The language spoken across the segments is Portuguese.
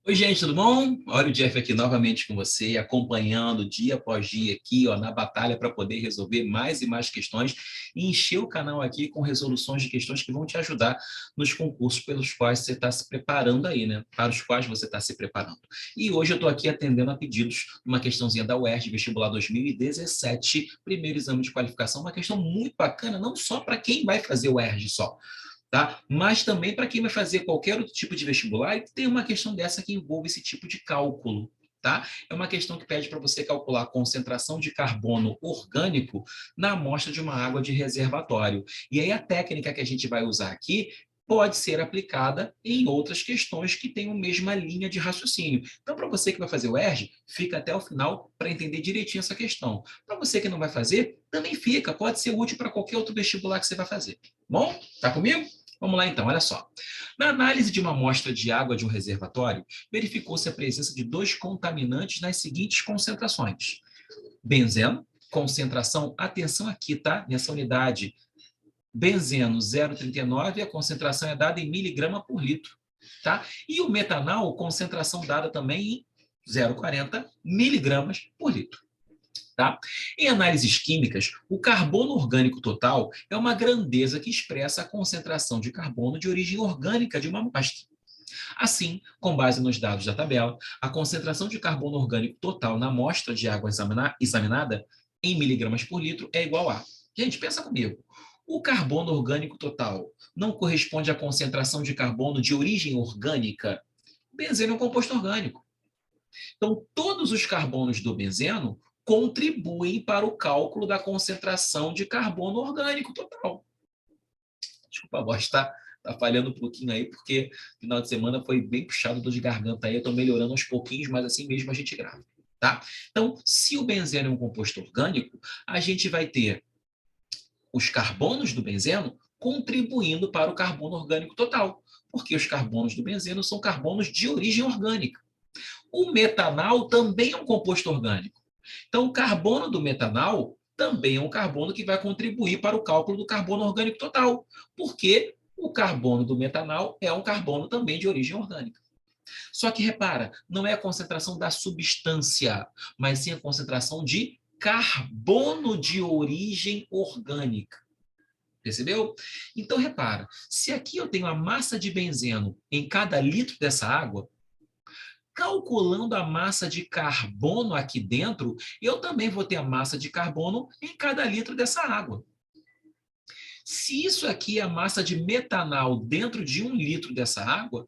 Oi, gente, tudo bom? Olha o Jeff aqui novamente com você, acompanhando dia após dia aqui, ó, na batalha para poder resolver mais e mais questões e encher o canal aqui com resoluções de questões que vão te ajudar nos concursos pelos quais você está se preparando aí, né? Para os quais você está se preparando. E hoje eu estou aqui atendendo a pedidos uma questãozinha da UERJ, vestibular 2017, primeiro exame de qualificação, uma questão muito bacana, não só para quem vai fazer o UERJ só, tá? Mas também para quem vai fazer qualquer outro tipo de vestibular e tem uma questão dessa que envolve esse tipo de cálculo. Tá? É uma questão que pede para você calcular a concentração de carbono orgânico na amostra de uma água de reservatório. E aí a técnica que a gente vai usar aqui pode ser aplicada em outras questões que têm a mesma linha de raciocínio. Então, para você que vai fazer o ERJ, fica até o final para entender direitinho essa questão. Para você que não vai fazer, também fica, pode ser útil para qualquer outro vestibular que você vai fazer. Bom, tá comigo? Vamos lá então, olha só. Na análise de uma amostra de água de um reservatório, verificou-se a presença de dois contaminantes nas seguintes concentrações. Benzeno, concentração, atenção aqui, tá? Nessa unidade, benzeno 0,39, a concentração é dada em miligrama por litro, tá? E o metanol, concentração dada também em 0,40 miligramas por litro. Tá? Em análises químicas, o carbono orgânico total é uma grandeza que expressa a concentração de carbono de origem orgânica de uma amostra. Assim, com base nos dados da tabela, a concentração de carbono orgânico total na amostra de água examinada em miligramas por litro é igual a... Gente, pensa comigo. O carbono orgânico total não corresponde à concentração de carbono de origem orgânica? O benzeno é um composto orgânico. Então, todos os carbonos do benzeno contribuem para o cálculo da concentração de carbono orgânico total. Desculpa, a voz está falhando um pouquinho aí, porque final de semana foi bem puxado, dor de garganta aí, eu estou melhorando aos pouquinhos, mas assim mesmo a gente grava. Tá? Então, se o benzeno é um composto orgânico, a gente vai ter os carbonos do benzeno contribuindo para o carbono orgânico total, porque os carbonos do benzeno são carbonos de origem orgânica. O metanol também é um composto orgânico. Então, o carbono do metanol também é um carbono que vai contribuir para o cálculo do carbono orgânico total, porque o carbono do metanol é um carbono também de origem orgânica. Só que, repara, não é a concentração da substância, mas sim a concentração de carbono de origem orgânica. Percebeu? Então, repara, se aqui eu tenho a massa de benzeno em cada litro dessa água, calculando a massa de carbono aqui dentro, eu também vou ter a massa de carbono em cada litro dessa água. Se isso aqui é a massa de metanol dentro de 1 litro dessa água,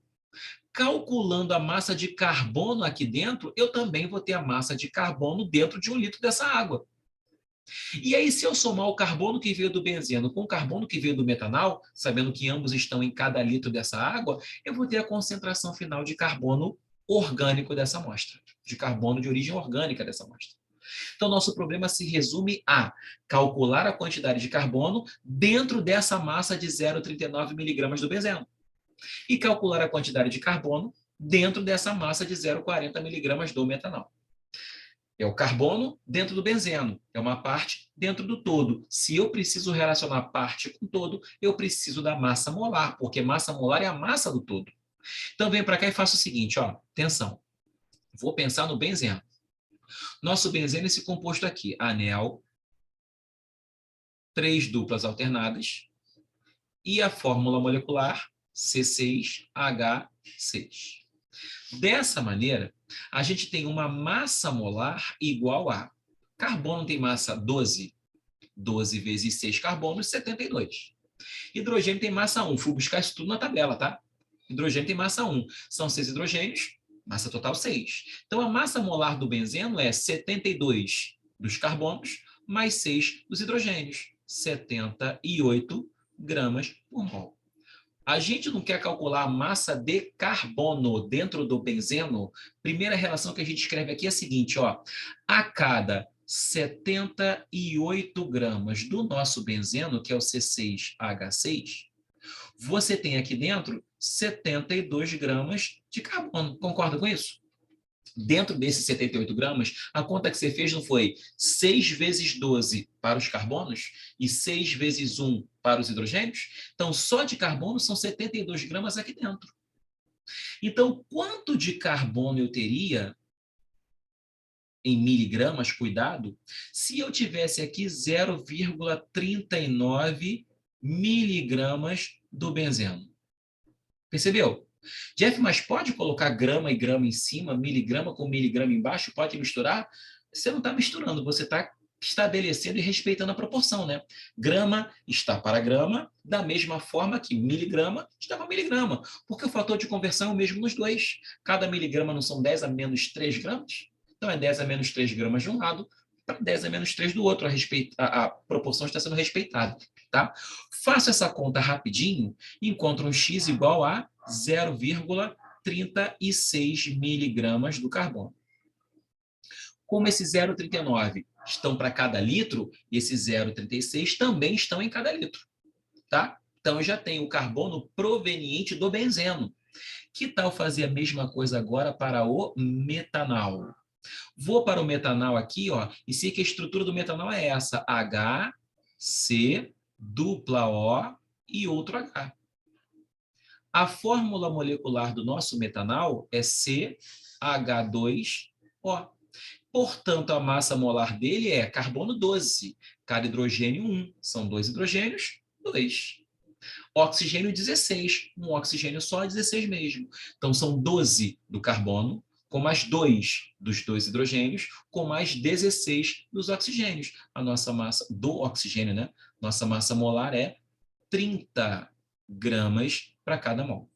calculando a massa de carbono aqui dentro, eu também vou ter a massa de carbono dentro de 1 litro dessa água. E aí, se eu somar o carbono que veio do benzeno com o carbono que veio do metanol, sabendo que ambos estão em cada litro dessa água, eu vou ter a concentração final de carbono orgânico dessa amostra, de carbono de origem orgânica dessa amostra. Então, nosso problema se resume a calcular a quantidade de carbono dentro dessa massa de 0,39 miligramas do benzeno e calcular a quantidade de carbono dentro dessa massa de 0,40 miligramas do metanol. É o carbono dentro do benzeno, é uma parte dentro do todo. Se eu preciso relacionar parte com todo, eu preciso da massa molar, porque massa molar é a massa do todo. Então, vem para cá e faço o seguinte, ó, atenção. Vou pensar no benzeno. Nosso benzeno é esse composto aqui, anel, 3 duplas alternadas, e a fórmula molecular C6H6. Dessa maneira, a gente tem uma massa molar igual a carbono tem massa 12, 12 vezes 6 carbonos, 72. Hidrogênio tem massa 1, fui buscar isso tudo na tabela, tá? Hidrogênio tem massa 1, são 6 hidrogênios, massa total 6. Então, a massa molar do benzeno é 72 dos carbonos mais 6 dos hidrogênios, 78 gramas por mol. A gente não quer calcular a massa de carbono dentro do benzeno. Primeira relação que a gente escreve aqui é a seguinte, ó. A cada 78 gramas do nosso benzeno, que é o C6H6, você tem aqui dentro 72 gramas de carbono. Concorda com isso? Dentro desses 78 gramas, a conta que você fez não foi 6 vezes 12 para os carbonos e 6 vezes 1 para os hidrogênios? Então, só de carbono são 72 gramas aqui dentro. Então, quanto de carbono eu teria em miligramas, cuidado, se eu tivesse aqui 0,39 miligramas do benzeno? Percebeu? Jeff, mas pode colocar grama e grama em cima, miligrama com miligrama embaixo? Pode misturar? Você não está misturando, você está estabelecendo e respeitando a proporção, né? Grama está para grama, da mesma forma que miligrama está para miligrama, porque o fator de conversão é o mesmo nos dois. Cada miligrama não são 10 a menos 3 gramas? Então é 10 a menos 3 gramas de um lado para 10 a menos 3 do outro. A proporção está sendo respeitada, tá? Faço essa conta rapidinho e encontro um x igual a 0,36 miligramas do carbono. Como esse 0,39 estão para cada litro, esse 0,36 também estão em cada litro, tá? Então, eu já tenho o carbono proveniente do benzeno. Que tal fazer a mesma coisa agora para o metanol? Vou para o metanol aqui, ó, e sei que a estrutura do metanol é essa, H, C, dupla O e outro H. A fórmula molecular do nosso metanol é CH2O. Portanto, a massa molar dele é carbono 12, cada hidrogênio 1. São 2 hidrogênios, 2. Oxigênio 16, um oxigênio só, 16 mesmo. Então, são 12 do carbono, com mais 2 dos 2 hidrogênios, com mais 16 dos oxigênios. A nossa massa do oxigênio, né? Nossa massa molar é 30 gramas para cada mol.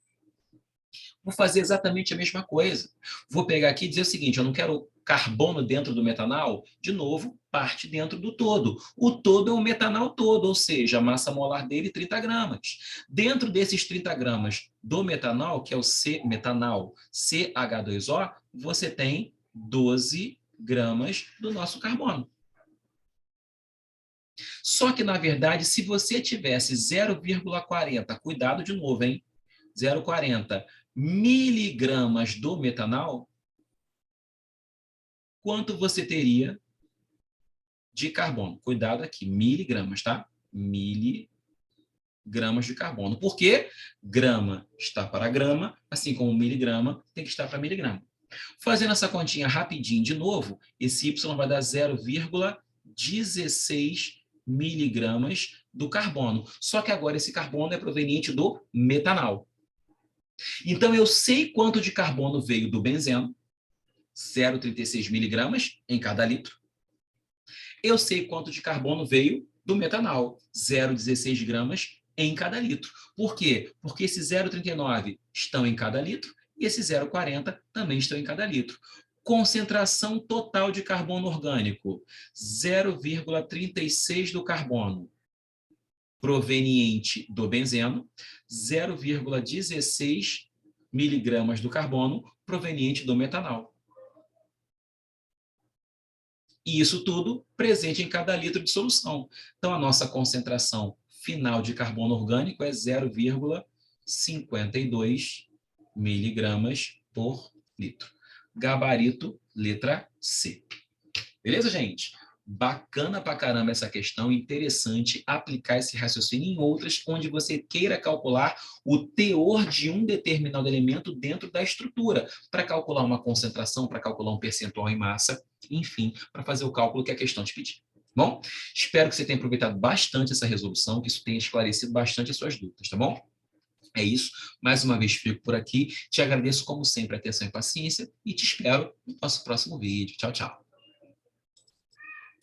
Vou fazer exatamente a mesma coisa. Vou pegar aqui e dizer o seguinte, eu não quero carbono dentro do metanol, de novo, parte dentro do todo. O todo é o metanol todo, ou seja, a massa molar dele 30 gramas. Dentro desses 30 gramas do metanol, que é o metanol CH2O, você tem 12 gramas do nosso carbono. Só que, na verdade, se você tivesse 0,40, cuidado de novo, hein? 0,40 miligramas do metanol, quanto você teria de carbono? Cuidado aqui, miligramas, tá? Miligramas de carbono. Por quê? Grama está para grama, assim como miligrama tem que estar para miligrama. Fazendo essa continha rapidinho de novo, esse Y vai dar 0,16 miligramas do carbono. Só que agora esse carbono é proveniente do metanol. Então, eu sei quanto de carbono veio do benzeno, 0,36 miligramas em cada litro. Eu sei quanto de carbono veio do metanol, 0,16 gramas em cada litro. Por quê? Porque esse 0,39 estão em cada litro e esse 0,40 também estão em cada litro. Concentração total de carbono orgânico, 0,36 do carbono proveniente do benzeno, 0,16 miligramas do carbono proveniente do metanol. E isso tudo presente em cada litro de solução. Então, a nossa concentração final de carbono orgânico é 0,52 miligramas por litro. Gabarito, letra C. Beleza, gente? Bacana pra caramba essa questão, interessante aplicar esse raciocínio em outras onde você queira calcular o teor de um determinado elemento dentro da estrutura, para calcular uma concentração, para calcular um percentual em massa, enfim, para fazer o cálculo que a questão te pedir. Bom, espero que você tenha aproveitado bastante essa resolução, que isso tenha esclarecido bastante as suas dúvidas, tá bom? É isso, mais uma vez fico por aqui, te agradeço como sempre a atenção e paciência e te espero no nosso próximo vídeo. Tchau, tchau.